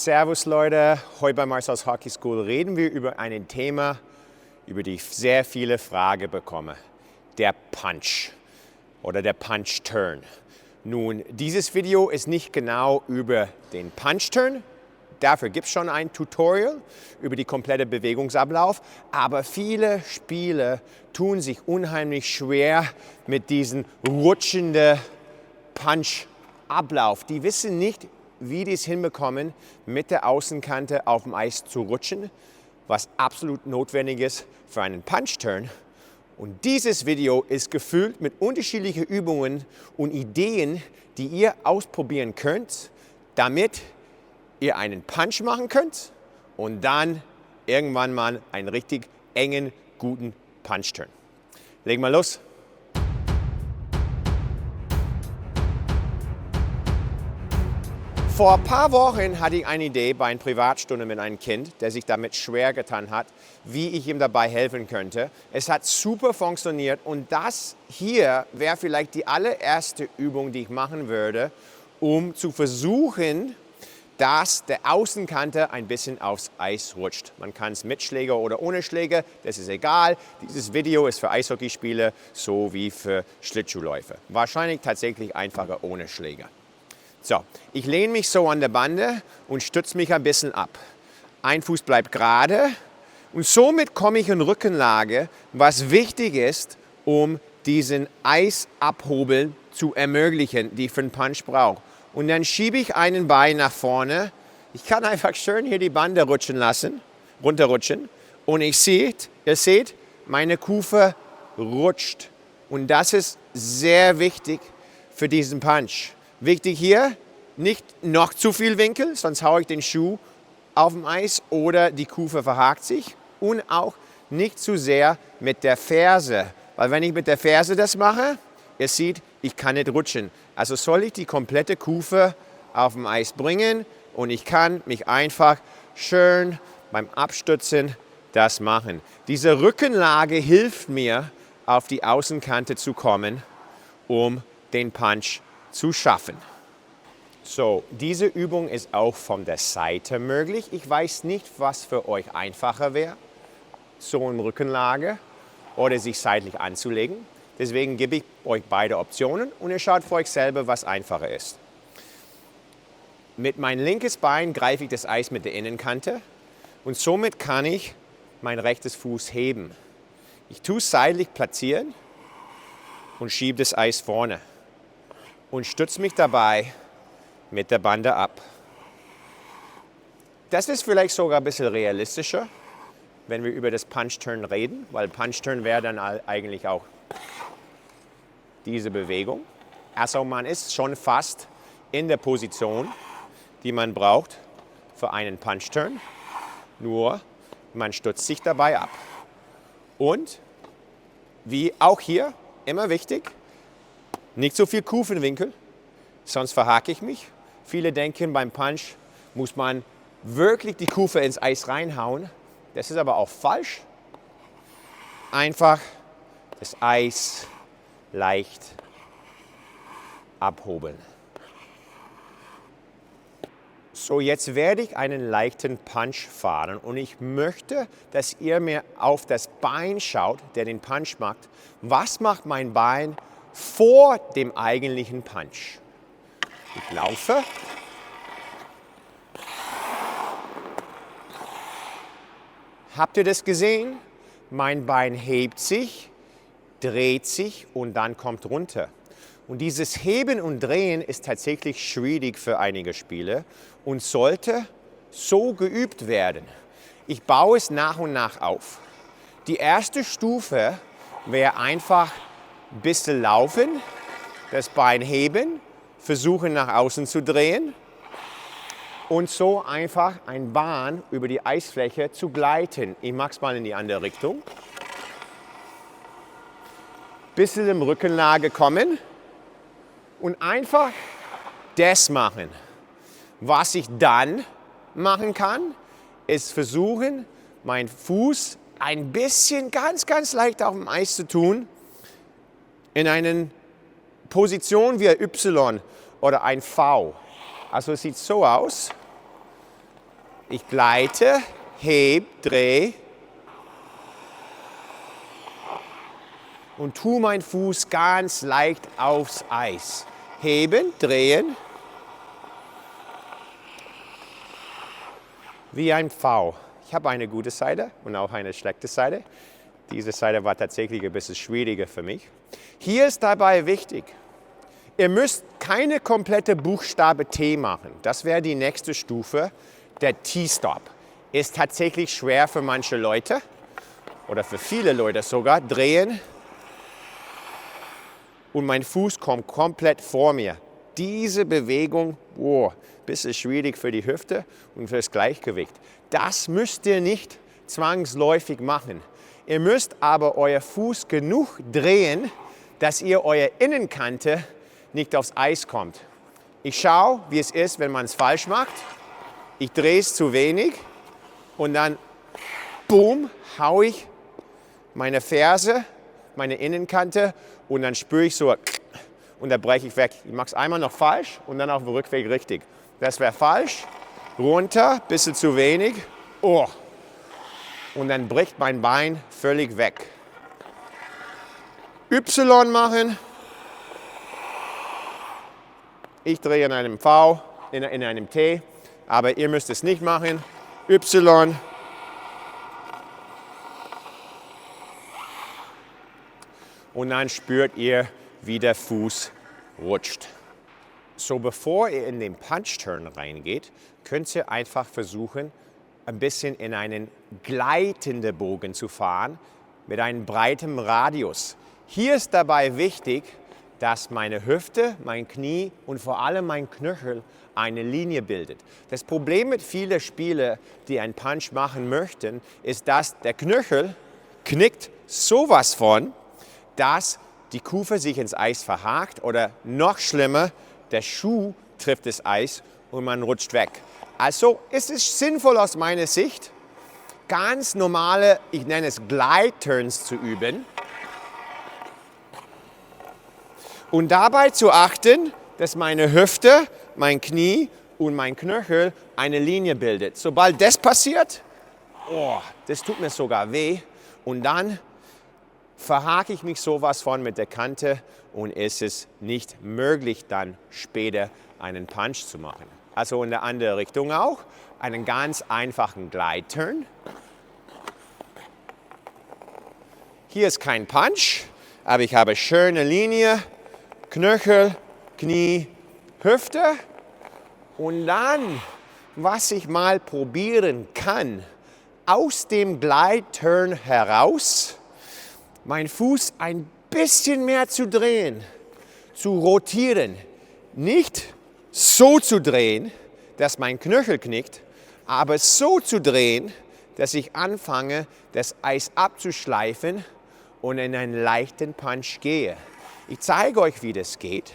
Servus Leute, heute bei Marcel's Hockey School reden wir über ein Thema, über das ich sehr viele Fragen bekomme. Der Punch oder der Punch Turn. Nun, dieses Video ist nicht genau über den Punch Turn. Dafür gibt es schon ein Tutorial über die komplette Bewegungsablauf. Aber viele Spieler tun sich unheimlich schwer mit diesem rutschenden Punch-Ablauf. Die wissen nicht, wie die es hinbekommen, mit der Außenkante auf dem Eis zu rutschen, was absolut notwendig ist für einen Punch-Turn. Und dieses Video ist gefüllt mit unterschiedlichen Übungen und Ideen, die ihr ausprobieren könnt, damit ihr einen Punch machen könnt und dann irgendwann mal einen richtig engen, guten Punch-Turn. Legen wir los. Vor ein paar Wochen hatte ich eine Idee bei einer Privatstunde mit einem Kind, der sich damit schwer getan hat, wie ich ihm dabei helfen könnte. Es hat super funktioniert und das hier wäre vielleicht die allererste Übung, die ich machen würde, um zu versuchen, dass der Außenkante ein bisschen aufs Eis rutscht. Man kann es mit Schläger oder ohne Schläger, das ist egal. Dieses Video ist für Eishockeyspieler so wie für Schlittschuhläufer. Wahrscheinlich tatsächlich einfacher ohne Schläger. So, ich lehne mich so an der Bande und stütze mich ein bisschen ab. Ein Fuß bleibt gerade und somit komme ich in Rückenlage, was wichtig ist, um diesen Eisabhobeln zu ermöglichen, die ich für einen Punch brauche. Und dann schiebe ich einen Bein nach vorne. Ich kann einfach schön hier die Bande rutschen lassen, runterrutschen. Und ihr seht, meine Kufe rutscht. Und das ist sehr wichtig für diesen Punch. Wichtig hier, nicht noch zu viel Winkel, sonst haue ich den Schuh auf dem Eis oder die Kufe verhakt sich. Und auch nicht zu sehr mit der Ferse, weil wenn ich mit der Ferse das mache, ihr seht, ich kann nicht rutschen. Also soll ich die komplette Kufe auf dem Eis bringen und ich kann mich einfach schön beim Abstützen das machen. Diese Rückenlage hilft mir, auf die Außenkante zu kommen, um den Punch zu schaffen. So, diese Übung ist auch von der Seite möglich. Ich weiß nicht, was für euch einfacher wäre, so in Rückenlage oder sich seitlich anzulegen. Deswegen gebe ich euch beide Optionen und ihr schaut für euch selber, was einfacher ist. Mit meinem linkes Bein greife ich das Eis mit der Innenkante und somit kann ich mein rechtes Fuß heben. Ich tue es seitlich platzieren und schiebe das Eis vorne und stütze mich dabei mit der Bande ab. Das ist vielleicht sogar ein bisschen realistischer, wenn wir über das Punch-Turn reden, weil Punch-Turn wäre dann eigentlich auch diese Bewegung. Also man ist schon fast in der Position, die man braucht für einen Punch-Turn, nur man stützt sich dabei ab. Und wie auch hier, immer wichtig, nicht so viel Kufenwinkel, sonst verhake ich mich. Viele denken, beim Punch muss man wirklich die Kufe ins Eis reinhauen. Das ist aber auch falsch. Einfach das Eis leicht abhobeln. So, jetzt werde ich einen leichten Punch fahren und ich möchte, dass ihr mir auf das Bein schaut, der den Punch macht. Was macht mein Bein vor dem eigentlichen Punch? Ich laufe. Habt ihr das gesehen? Mein Bein hebt sich, dreht sich und dann kommt runter. Und dieses Heben und Drehen ist tatsächlich schwierig für einige Spieler und sollte so geübt werden. Ich baue es nach und nach auf. Die erste Stufe wäre einfach ein bisschen laufen, das Bein heben, versuchen nach außen zu drehen und so einfach eine Bahn über die Eisfläche zu gleiten. Ich mache es mal in die andere Richtung. Bisschen in Rückenlage kommen und einfach das machen. Was ich dann machen kann, ist versuchen, meinen Fuß ein bisschen ganz leicht auf dem Eis zu tun, in einer Position wie ein Y oder ein V. Also es sieht so aus. Ich gleite, heb, dreh und tue meinen Fuß ganz leicht aufs Eis. Heben, drehen, wie ein V. Ich habe eine gute Seite und auch eine schlechte Seite. Diese Seite war tatsächlich ein bisschen schwieriger für mich. Hier ist dabei wichtig, ihr müsst keine komplette Buchstabe T machen. Das wäre die nächste Stufe. Der T-Stop ist tatsächlich schwer für manche Leute oder für viele Leute sogar. Drehen und mein Fuß kommt komplett vor mir. Diese Bewegung, wow, bisschen schwierig für die Hüfte und für das Gleichgewicht. Das müsst ihr nicht zwangsläufig machen. Ihr müsst aber euer Fuß genug drehen, dass ihr eure Innenkante nicht aufs Eis kommt. Ich schaue, wie es ist, wenn man es falsch macht. Ich drehe es zu wenig und dann, boom, haue ich meine Ferse, meine Innenkante und dann spüre ich so und dann breche ich weg. Ich mache es einmal noch falsch und dann auf dem Rückweg richtig. Das wäre falsch. Runter, bisschen zu wenig. Oh. Und dann bricht mein Bein völlig weg. Y machen. Ich drehe in einem V, in einem T, aber ihr müsst es nicht machen. Y. Und dann spürt ihr, wie der Fuß rutscht. So, bevor ihr in den Punch-Turn reingeht, könnt ihr einfach versuchen, ein bisschen in einen gleitenden Bogen zu fahren mit einem breiten Radius. Hier ist dabei wichtig, dass meine Hüfte, mein Knie und vor allem mein Knöchel eine Linie bildet. Das Problem mit vielen Spielern, die einen Punch machen möchten, ist, dass der Knöchel knickt sowas von, dass die Kufe sich ins Eis verhakt oder noch schlimmer, der Schuh trifft das Eis und man rutscht weg. Also ist es sinnvoll aus meiner Sicht, ganz normale, ich nenne es Glide-Turns zu üben und dabei zu achten, dass meine Hüfte, mein Knie und mein Knöchel eine Linie bildet. Sobald das passiert, oh, das tut mir sogar weh und dann verhake ich mich sowas von mit der Kante und es ist nicht möglich, dann später einen Punch zu machen. Also in der andere Richtung auch, einen ganz einfachen Glide-Turn. Hier ist kein Punch, aber ich habe schöne Linie, Knöchel, Knie, Hüfte. Und dann, was ich mal probieren kann, aus dem Glide-Turn heraus, mein Fuß ein bisschen mehr zu drehen, zu rotieren. Nicht so zu drehen, dass mein Knöchel knickt, aber so zu drehen, dass ich anfange, das Eis abzuschleifen und in einen leichten Punch gehe. Ich zeige euch, wie das geht.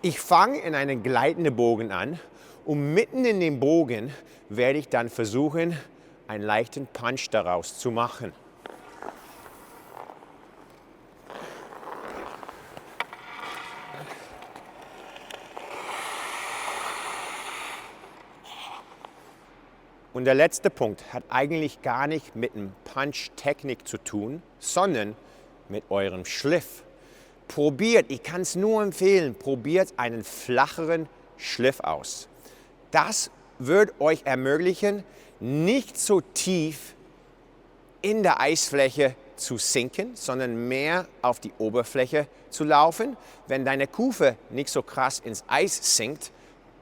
Ich fange in einen gleitenden Bogen an und mitten in dem Bogen werde ich dann versuchen, einen leichten Punch daraus zu machen. Und der letzte Punkt hat eigentlich gar nicht mit dem Punch-Technik zu tun, sondern mit eurem Schliff. Probiert, ich kann es nur empfehlen, probiert einen flacheren Schliff aus. Das wird euch ermöglichen, nicht so tief in der Eisfläche zu sinken, sondern mehr auf die Oberfläche zu laufen. Wenn deine Kufe nicht so krass ins Eis sinkt,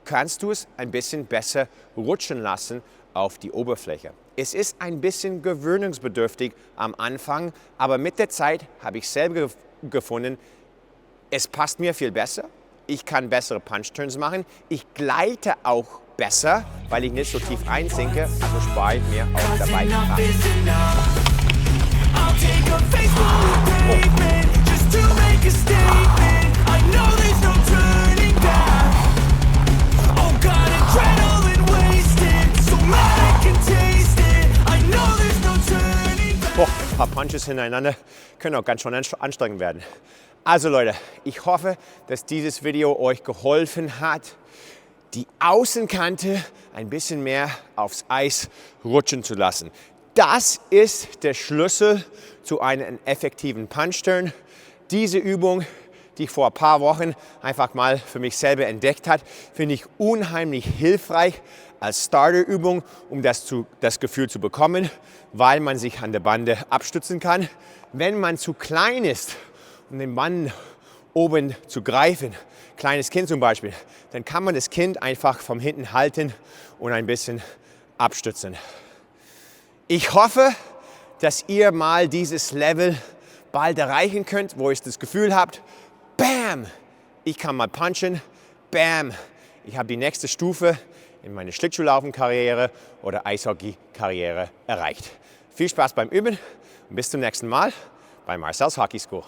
kannst du es ein bisschen besser rutschen lassen auf die Oberfläche. Es ist ein bisschen gewöhnungsbedürftig am Anfang, aber mit der Zeit habe ich selber gefunden, es passt mir viel besser. Ich kann bessere Punch-Turns machen. Ich gleite auch besser, weil ich nicht so tief einsinke, also spare ich mir auch dabei Kraft. Boah, ein paar Punches hintereinander können auch ganz schön anstrengend werden. Also Leute, ich hoffe, dass dieses Video euch geholfen hat, die Außenkante ein bisschen mehr aufs Eis rutschen zu lassen. Das ist der Schlüssel zu einem effektiven Punch-Turn. Diese Übung, die ich vor ein paar Wochen einfach mal für mich selber entdeckt habe, finde ich unheimlich hilfreich als Starterübung, um das Gefühl zu bekommen, weil man sich an der Bande abstützen kann. Wenn man zu klein ist, um den Band oben zu greifen, kleines Kind zum Beispiel, dann kann man das Kind einfach von hinten halten und ein bisschen abstützen. Ich hoffe, dass ihr mal dieses Level bald erreichen könnt, wo ihr das Gefühl habt, bam, ich kann mal punchen, bam, ich habe die nächste Stufe in meiner Schlittschuhlaufen-Karriere oder Eishockey-Karriere erreicht. Viel Spaß beim Üben und bis zum nächsten Mal bei Marcel's Hockey School.